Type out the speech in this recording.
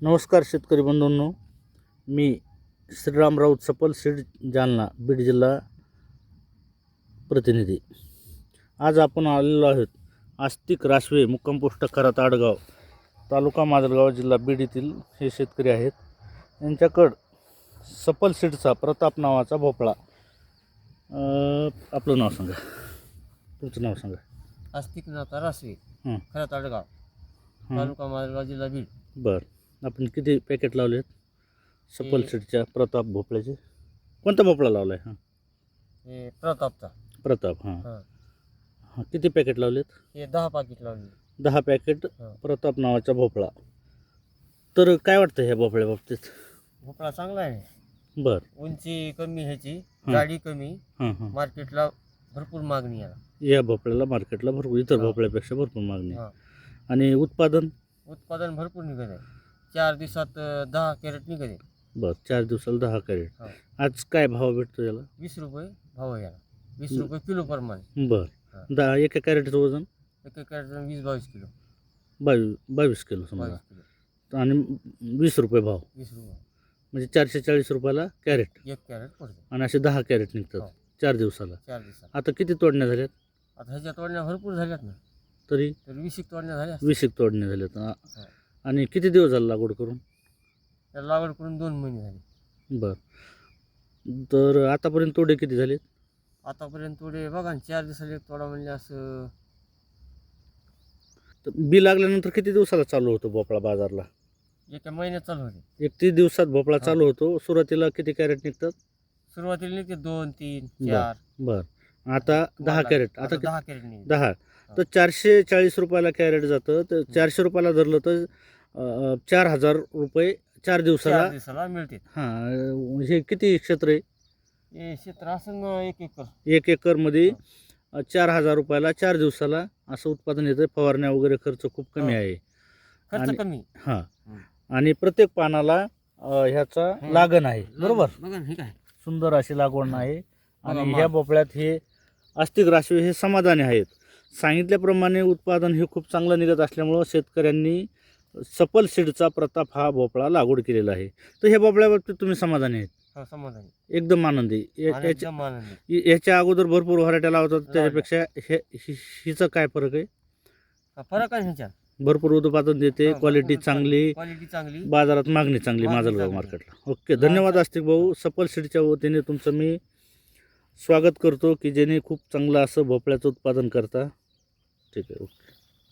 नमस्कार शेतकरी बंधूंनो, मी श्रीराम राऊत सपल सीड जालना बीड जिल्हा प्रतिनिधी। आज आपण आलेलो आहोत आस्तिक रासवे मुक्काम पोस्ट खरात आडगाव तालुका माजलगाव जिल्हा बीड येथील हे शेतकरी आहेत। यांच्याकडं सपल सीडचा प्रताप नावाचा भोपळा। आपलं नाव सांगा, तुमचं नाव सांगा। आस्तिक नाथा रासवे खरात आडगाव तालुका माजलगाव जिल्हा बीड। बरं, आपण किती पॅकेट लावलेत सपल सीडच्या प्रताप भोपळ्याचे? कोणता भोपळा लावला आहे? हे प्रतापचा प्रताप। हां, किती पॅकेट लावलेत? हे 10 पाकिट लावले। 10 पॅकेट प्रताप नावाचा भोपळा। तर काय वाटतं ह्या भोपळ्या बाबतीत? भोपळा चांगला आहे। बरं, उंची कमी, ह्याची जाडी कमी, मार्केटला भरपूर मागणी आहे। या भोपळ्याला मार्केटला भरपूर, इतर भोपळ्यापेक्षा भरपूर मागणी आहे। आणि उत्पादन भरपूर निघत आहे। 4 दिवसात 10 कॅरेट निघत आहे। बरं, 4 दिवसाला 10 कॅरेट। आज काय भाव भेटतो याला? 20 रुपये भाव आहे याला, 20 रुपये किलो प्रमाणे। बरं, एका कॅरेटचं वजन? एका कॅरेटचं 20-22 किलो, 22 किलो समजा। आणि 20 रुपये भाव, 20 रुपये म्हणजे 440 रुपयाला कॅरेट। एक कॅरेट पडते आणि असे 10 कॅरेट निघतात 4 दिवसाला। 4 दिवसात। आता किती तोडण्या झाल्यात? आता ह्याच्या तोडण्या भरपूर झाल्यात ना, तरी 20 तोडण्या झाल्या। 20 तोडण्या झाल्यात। आणि किती दिवस झाले लागवड करून? त्याला लागवड करून 2 महिने झाले। बरं, तर आतापर्यंत तोडे किती झालेत? आतापर्यंत तोडे बघा ना, 4 दिवसाला एक तोडा म्हणजे असं। तर बी लागल्यानंतर किती दिवसाला चालू होतो भोपळा बाजारला? एका महिन्यात चालू होते। 31 दिवसात भोपळा चालू होतो। सुरुवातीला किती कॅरेट निघतात? सुरुवातीला निघते 2, 3, 4। बरं, आता 10 कॅरेट। आता 10 कॅरेट निघते। 10 तर 440 रुपयाला कॅरेट जातं। तर 400 रुपयाला धरलं तर 4000 रुपये 4 दिवसाला मिळते। हां, हे किती क्षेत्र आहे? हे क्षेत्र असं 1 एकर। 1 एकरमध्ये 4000 रुपयाला 4 दिवसाला असं उत्पादन येतं। फवारण्या वगैरे खर्च खूप कमी आहे। खर्च कमी। हां, आणि प्रत्येक पानाला ह्याचा लागण आहे, बरोबर? बघा हे काय सुंदर अशी लागवड आहे। आणि ह्या भोपळ्यात हे आस्तिक रासवे हे समाधानी आहेत। सांगितल्याप्रमाणे उत्पादन हे खूप चांगलं निघत असल्यामुळं शेतकऱ्यांनी सपल सीडचा प्रताप हा भोपळा लागवड केलेला आहे। तर ह्या भोपळ्याबाबतीत तुम्ही समाधानी आहेत? समाधानी, एकदम आनंदी। एकदम आनंदी। याच्या अगोदर भरपूर व्हरायट्या लावतात, त्याच्यापेक्षा हिचं काय फरक आहे? फरक आहे ह्याच्यात, भरपूर उत्पादन देते, क्वालिटी चांगली, बाजारात मागणी चांगली माजलगाव मार्केटला। ओके, धन्यवाद आस्तिक भाऊ। सपल सीडच्या वतीने तुमचं मी स्वागत करतो की जेणे खूप चांगलं असं भोपळ्याचं उत्पादन करता। ठीक आहे, ओके।